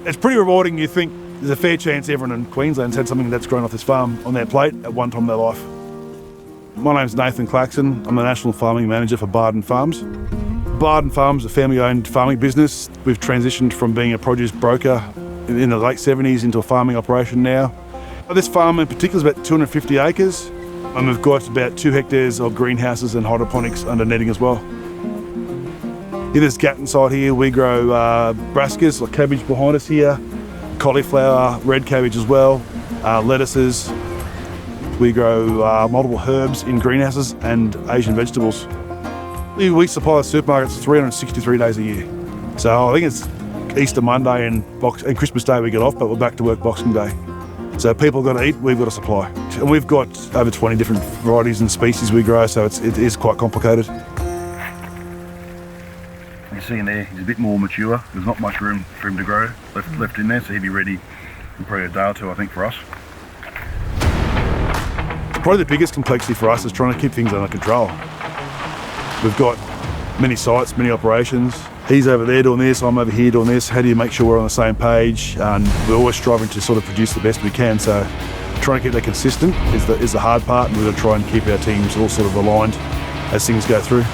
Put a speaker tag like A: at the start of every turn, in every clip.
A: It's pretty rewarding. You think there's a fair chance everyone in Queensland's had something that's grown off this farm on their plate at one time in their life. My name's Nathan Clackson. I'm the National Farming Manager for Barden Farms. Barden Farms is a family-owned farming business. We've transitioned from being a produce broker in the late 70s into a farming operation now. This farm in particular is about 250 acres, and we've got about 2 hectares of greenhouses and hydroponics under netting as well. In this Gatton side here, we grow brassicas, like cabbage behind us here, cauliflower, red cabbage as well, lettuces. We grow multiple herbs in greenhouses and Asian vegetables. We supply the supermarkets 363 days a year. So I think it's Easter Monday and Christmas Day we get off, but we're back to work Boxing Day. So people have got to eat, we've got to supply. And we've got over 20 different varieties and species we grow, so it is quite complicated.
B: You see in there, he's a bit more mature. There's not much room for him to grow left in there, so he'll be ready in probably a day or two, I think, for us.
A: Probably the biggest complexity for us is trying to keep things under control. We've got many sites, many operations. He's over there doing this, I'm over here doing this. How do you make sure we're on the same page? And we're always striving to sort of produce the best we can. So trying to keep that consistent is the hard part, and we're going to try and keep our teams all sort of aligned as things go through.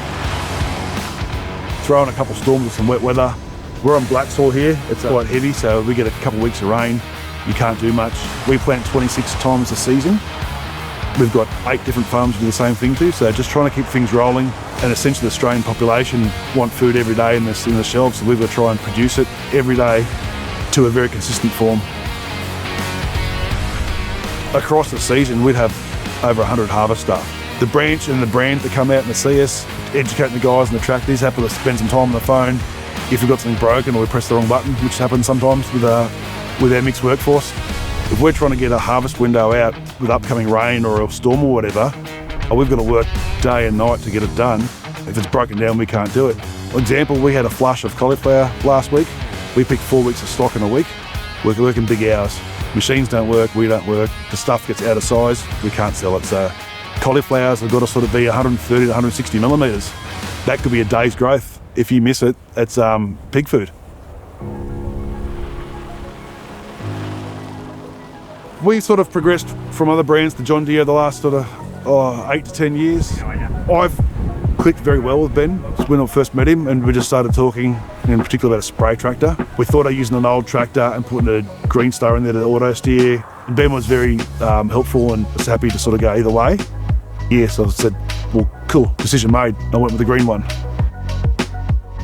A: Throw in a couple of storms with some wet weather. We're on black soil here. It's quite heavy, so we get a couple of weeks of rain. You can't do much. We plant 26 times a season. We've got 8 different farms to do the same thing to, so just trying to keep things rolling. And essentially the Australian population want food every day in the shelves, so we've got to try and produce it every day to a very consistent form. Across the season, we'd have over 100 harvest staff. The branch and the brand that come out and see us, educating the guys and the tractors, happy to spend some time on the phone if we've got something broken or we press the wrong button, which happens sometimes with our mixed workforce. If we're trying to get a harvest window out with upcoming rain or a storm or whatever, we've got to work day and night to get it done. If it's broken down, we can't do it. For example, we had a flush of cauliflower last week. We picked 4 weeks of stock in a week. We're working big hours. Machines don't work, we don't work. The stuff gets out of size, we can't sell it. So cauliflowers have got to sort of be 130 to 160 millimetres. That could be a day's growth. If you miss it, it's pig food. We sort of progressed from other brands to John Deere the last sort of 8 to 10 years. I've clicked very well with Ben when I first met him, and we just started talking in particular about a spray tractor. We thought of using an old tractor and putting a Green Star in there to auto steer. Ben was very helpful and was happy to sort of go either way. Yeah, so I said, well, cool, decision made. I went with the green one.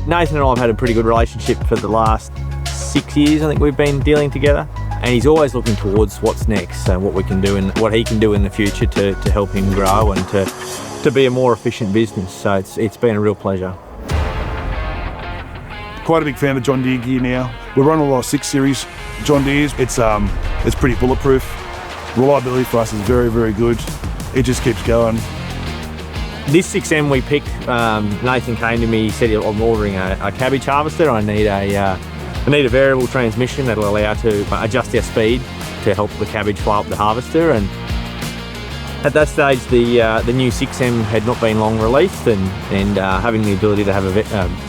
C: Nathan and I have had a pretty good relationship for the last 6 years. I think we've been dealing together. And he's always looking towards what's next and what we can do and what he can do in the future to help him grow and to be a more efficient business. So it's been a real pleasure.
A: Quite a big fan of John Deere gear now. We're running a lot of 6 Series John Deeres. It's pretty bulletproof. Reliability for us is very, very good. It just keeps going.
C: This 6M we picked, Nathan came to me, he said, I'm ordering a cabbage harvester. I need a variable transmission that'll allow to adjust our speed to help the cabbage flow up the harvester. And at that stage, the new 6M had not been long released, and having the ability to have a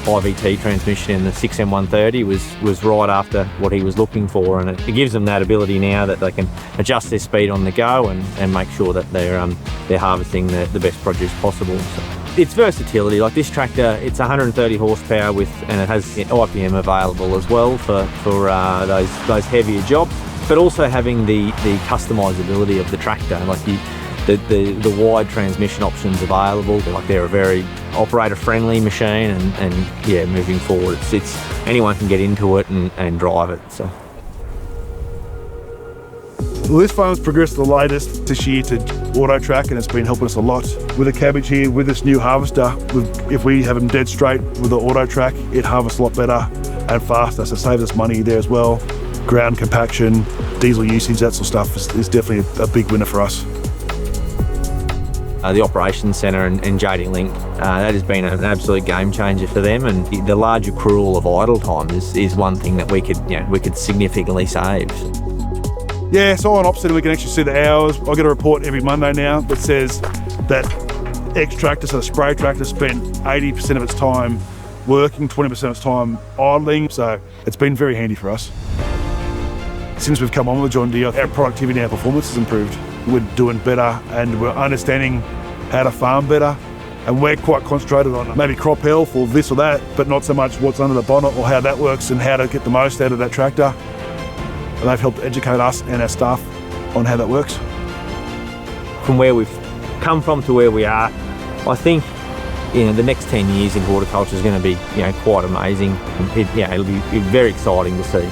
C: 5ET transmission in the 6M 130 was right after what he was looking for, and it gives them that ability now that they can adjust their speed on the go and make sure that they're harvesting the best produce possible. So its versatility, like this tractor, it's 130 horsepower and it has IPM available as well for those heavier jobs, but also having the customizability of the tractor, like the wide transmission options available. Like they're a very operator-friendly machine, and yeah, moving forward, it's anyone can get into it and drive it. So.
A: Well, this farm's progressed the latest this year to AutoTrac, and it's been helping us a lot. With the cabbage here, with this new harvester, if we have them dead straight with the AutoTrac, it harvests a lot better and faster, so it saves us money there as well. Ground compaction, diesel usage, that sort of stuff is definitely a big winner for us.
C: The operations centre and JD Link, that has been an absolute game changer for them, and the large accrual of idle time is one thing that we could significantly save.
A: Yeah, so on Opsted we can actually see the hours. I get a report every Monday now that says that X tractor, so the spray tractor, spent 80% of its time working, 20% of its time idling, so it's been very handy for us. Since we've come on with John Deere, our productivity and our performance has improved. We're doing better and we're understanding how to farm better. And we're quite concentrated on maybe crop health or this or that, but not so much what's under the bonnet or how that works and how to get the most out of that tractor. And they've helped educate us and our staff on how that works.
C: From where we've come from to where we are, I think the next 10 years in horticulture is going to be quite amazing. It'll be very exciting to see.